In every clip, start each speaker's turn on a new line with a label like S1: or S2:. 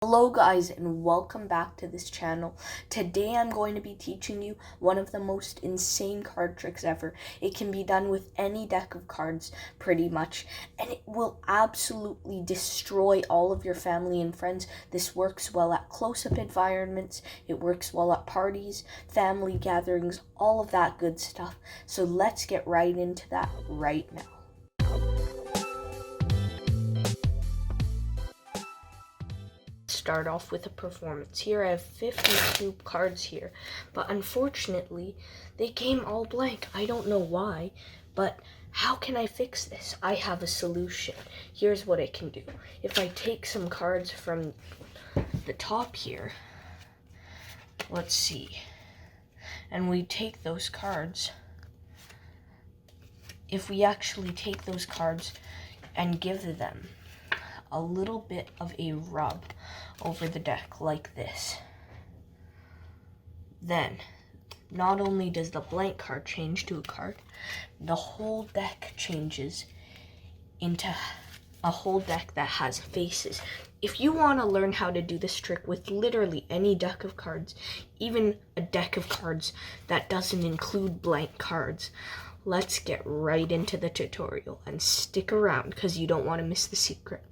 S1: Hello guys, and welcome back to this channel. Today I'm going to be teaching you one of the most insane card tricks ever. It can be done with any deck of cards pretty much, and it will absolutely destroy all of your family and friends. This works well at close-up environments, it works well at parties, family gatherings, all of that good stuff. So let's get right into that right now. Start off with a performance. Here I have 52 cards here, but unfortunately they came all blank. I don't know why, but how can I fix this? I have a solution. Here's what I can do. If I take some cards from the top here, let's see, and we take those cards, if we actually take those cards and give them a little bit of a rub over the deck like this, then not only does the blank card change to a card, the whole deck changes into a whole deck that has faces. If you want to learn how to do this trick with literally any deck of cards, even a deck of cards that doesn't include blank cards, let's get right into the tutorial and stick around because you don't want to miss the secret.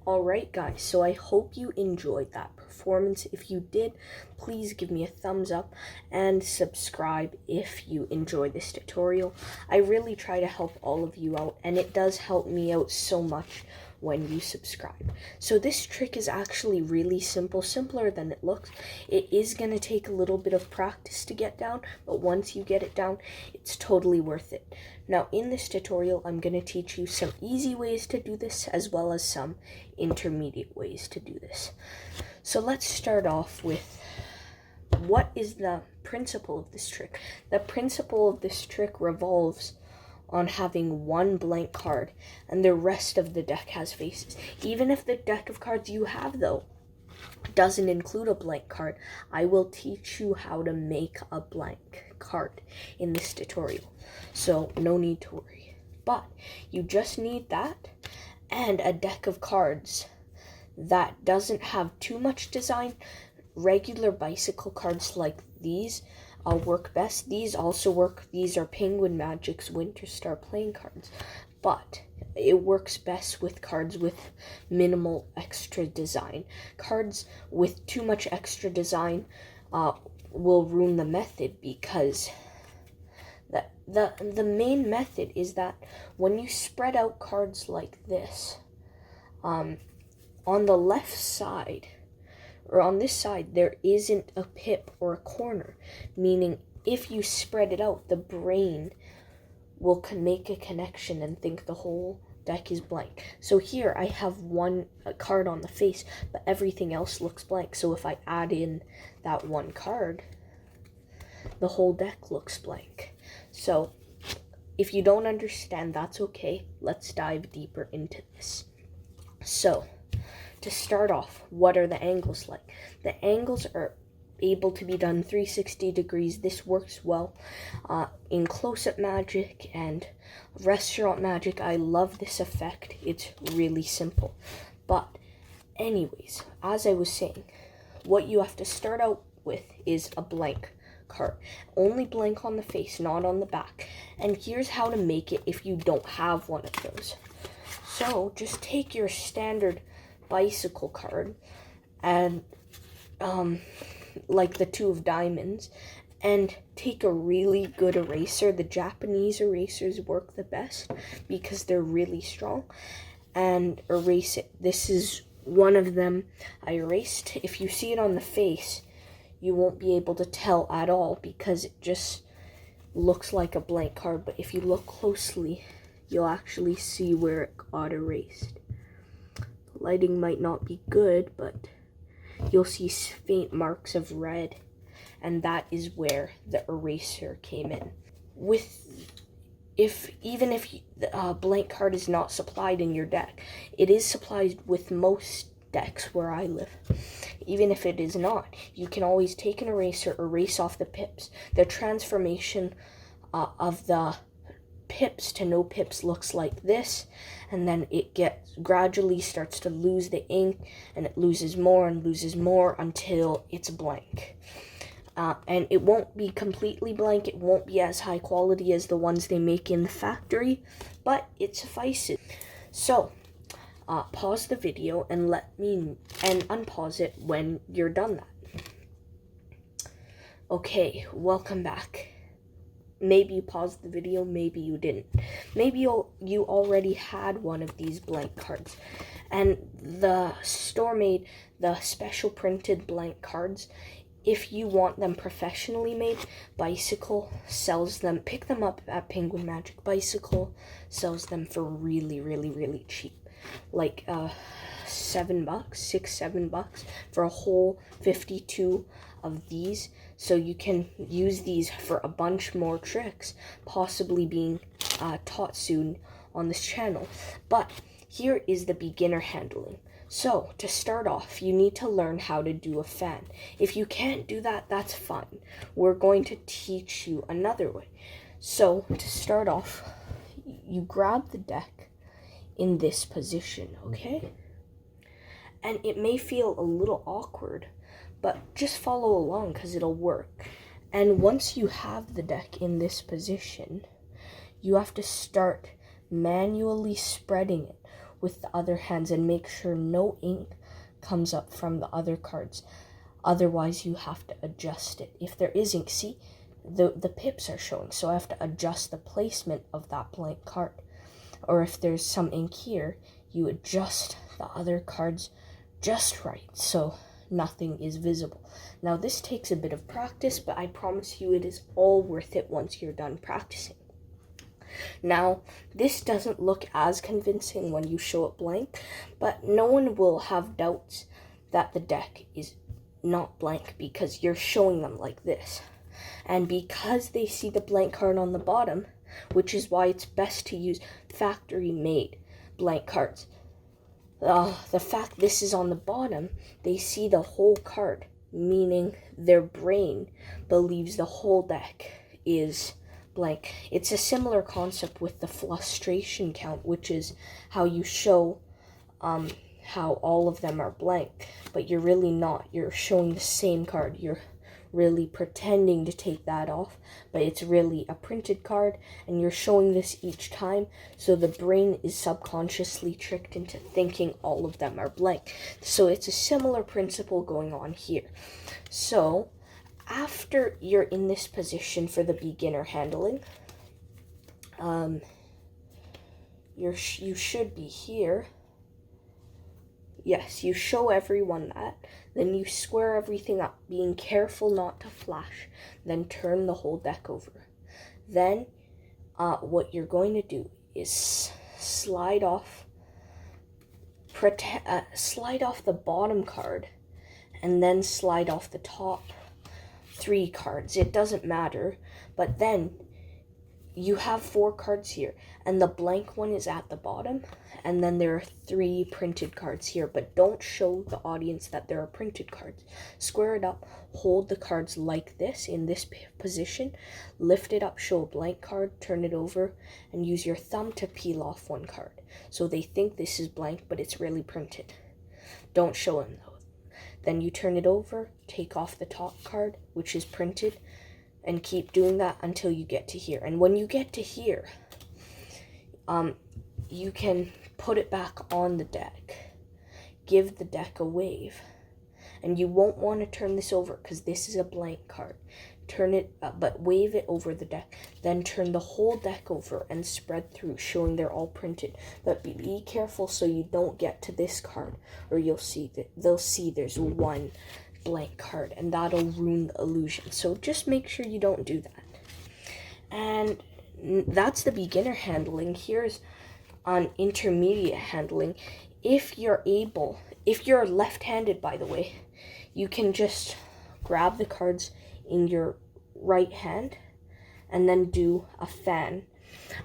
S1: Alright guys, so I hope you enjoyed that performance. If you did, please give me a thumbs up and subscribe if you enjoy this tutorial. I really try to help all of you out, and it does help me out so much when you subscribe. So this trick is actually really simple, simpler than it looks. It is going to take a little bit of practice to get down, but once you get it down, it's totally worth it. Now in this tutorial, I'm going to teach you some easy ways to do this as well as some intermediate ways to do this. So let's start off with what is the principle of this trick. The principle of this trick revolves on having one blank card and the rest of the deck has faces. Even if the deck of cards you have though doesn't include a blank card, I will teach you how to make a blank card in this tutorial, so no need to worry. But you just need that and a deck of cards that doesn't have too much design. Regular bicycle cards like these work best. These also work. These are Penguin Magic's Winter Star playing cards, but it works best with cards with minimal extra design. Cards with too much extra design will ruin the method, because the main method is that when you spread out cards like this, on the left side, or on this side, there isn't a pip or a corner, meaning if you spread it out, the brain will make a connection and think the whole deck is blank. So here I have one card on the face, but everything else looks blank. So if I add in that one card, the whole deck looks blank. So if you don't understand, that's okay. Let's dive deeper into this. So to start off, what are the angles like? The angles are able to be done 360 degrees. This works well in close-up magic and restaurant magic. I love this effect. It's really simple. But anyways, as I was saying, what you have to start out with is a blank card. Only blank on the face, not on the back. And here's how to make it if you don't have one of those. So just take your standard bicycle card and like the 2 of diamonds, and take a really good eraser. The Japanese erasers work the best because they're really strong, and erase it. This is one of them I erased. If you see it on the face, you won't be able to tell at all because it just looks like a blank card, but if you look closely, you'll actually see where it got erased. The lighting might not be good, but you'll see faint marks of red, and that is where the eraser came in. Even if the blank card is not supplied in your deck, it is supplied with most decks where I live. Even if it is not, you can always take an eraser, erase off the pips. The transformation of the pips to no pips looks like this, and then it gradually starts to lose the ink, and it loses more and loses more until it's blank. And it won't be completely blank. It won't be as high quality as the ones they make in the factory, but it suffices. So pause the video and unpause it when you're done that. Okay, welcome back. Maybe you paused the video, maybe you didn't. Maybe you already had one of these blank cards, and the store made the special printed blank cards. If you want them professionally made, Bicycle sells them. Pick them up at Penguin Magic. Bicycle sells them for really, really, really cheap. Like $7, $6-7 for a whole 52 of these. So you can use these for a bunch more tricks, possibly being taught soon on this channel. But here is the beginner handling. So to start off, you need to learn how to do a fan. If you can't do that, that's fine. We're going to teach you another way. So to start off, you grab the deck in this position, okay? And it may feel a little awkward, but just follow along because it'll work. And once you have the deck in this position, you have to start manually spreading it with the other hands and make sure no ink comes up from the other cards. Otherwise, you have to adjust it. If there is ink, see, the pips are showing, so I have to adjust the placement of that blank card. Or if there's some ink here, you adjust the other cards just right so nothing is visible. Now this takes a bit of practice, but I promise you it is all worth it once you're done practicing. Now this doesn't look as convincing when you show it blank, but no one will have doubts that the deck is not blank because you're showing them like this. And because they see the blank card on the bottom, which is why it's best to use factory made blank cards. The fact this is on the bottom, they see the whole card, meaning their brain believes the whole deck is blank. It's a similar concept with the frustration count, which is how you show how all of them are blank, but you're really not. You're showing the same card. You're really pretending to take that off, but it's really a printed card, and you're showing this each time, so the brain is subconsciously tricked into thinking all of them are blank. So it's a similar principle going on here. So after you're in this position for the beginner handling, you should be here. Yes, you show everyone that. Then you square everything up, being careful not to flash. Then turn the whole deck over. Then what you're going to do is slide off the bottom card, and then slide off the top 3 cards. It doesn't matter, but then you have 4 cards here, and the blank one is at the bottom, and then there are 3 printed cards here, but don't show the audience that there are printed cards. Square it up, hold the cards like this, in this position, lift it up, show a blank card, turn it over, and use your thumb to peel off 1 card. So they think this is blank, but it's really printed. Don't show them though. Then you turn it over, take off the top card, which is printed, and keep doing that until you get to here. And when you get to here, you can put it back on the deck, give the deck a wave, and you won't want to turn this over because this is a blank card. Turn it, but wave it over the deck. Then turn the whole deck over and spread through, showing they're all printed. But be careful so you don't get to this card, or you'll see that they'll see there's 1 blank card, and that'll ruin the illusion. So just make sure you don't do that. And that's the beginner handling. Here's on intermediate handling. If you're left-handed, by the way, you can just grab the cards in your right hand and then do a fan.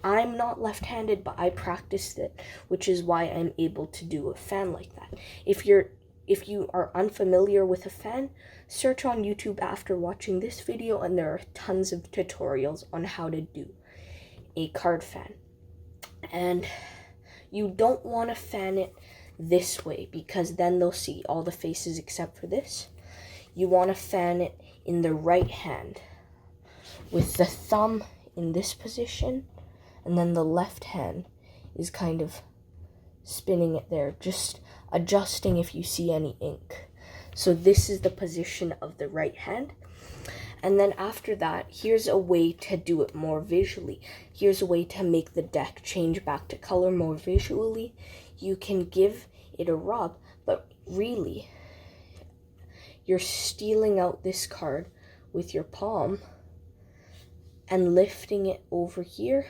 S1: I'm not left-handed, but I practiced it, which is why I'm able to do a fan like that. If you are unfamiliar with a fan, search on YouTube after watching this video, and there are tons of tutorials on how to do a card fan. And you don't want to fan it this way because then they'll see all the faces except for this. You want to fan it in the right hand with the thumb in this position, and then the left hand is kind of spinning it there, just adjusting if you see any ink. So this is the position of the right hand. And then after that, here's a way to do it more visually. Here's a way to make the deck change back to color more visually. You can give it a rub, but really, you're stealing out this card with your palm and lifting it over here,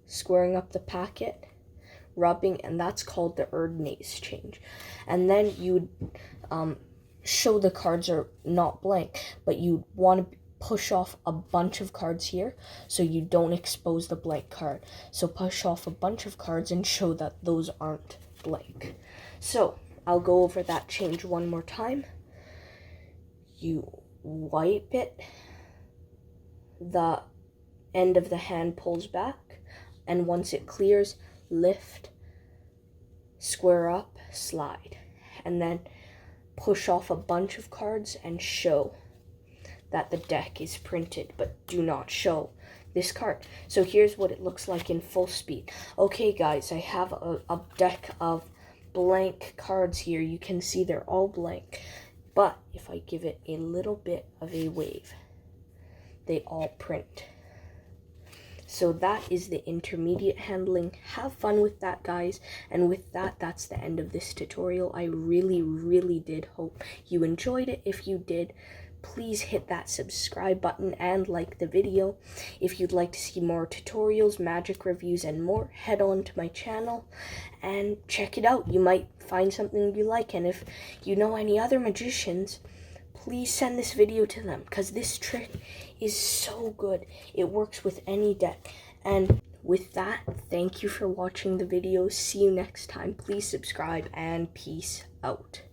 S1: squaring up the packet, rubbing, and that's called the Erdnase change. And then you would show the cards are not blank, but you want to push off a bunch of cards here so you don't expose the blank card. So push off a bunch of cards and show that those aren't blank. So I'll go over that change one more time. You wipe it, the end of the hand pulls back, and once it clears, lift, square up, slide, and then push off a bunch of cards and show that the deck is printed, but do not show this card. So here's what it looks like in full speed. Okay guys, I have a deck of blank cards here. You can see they're all blank, but if I give it a little bit of a wave, they all print. So that is the intermediate handling. Have fun with that, guys. And with that, that's the end of this tutorial. I really did hope you enjoyed it. If you did, please hit that subscribe button and like the video. If you'd like to see more tutorials, magic reviews, and more, head on to my channel and check it out. You might find something you like, and if you know any other magicians, please send this video to them, because this trick is so good. It works with any deck. And with that, thank you for watching the video. See you next time. Please subscribe, and peace out.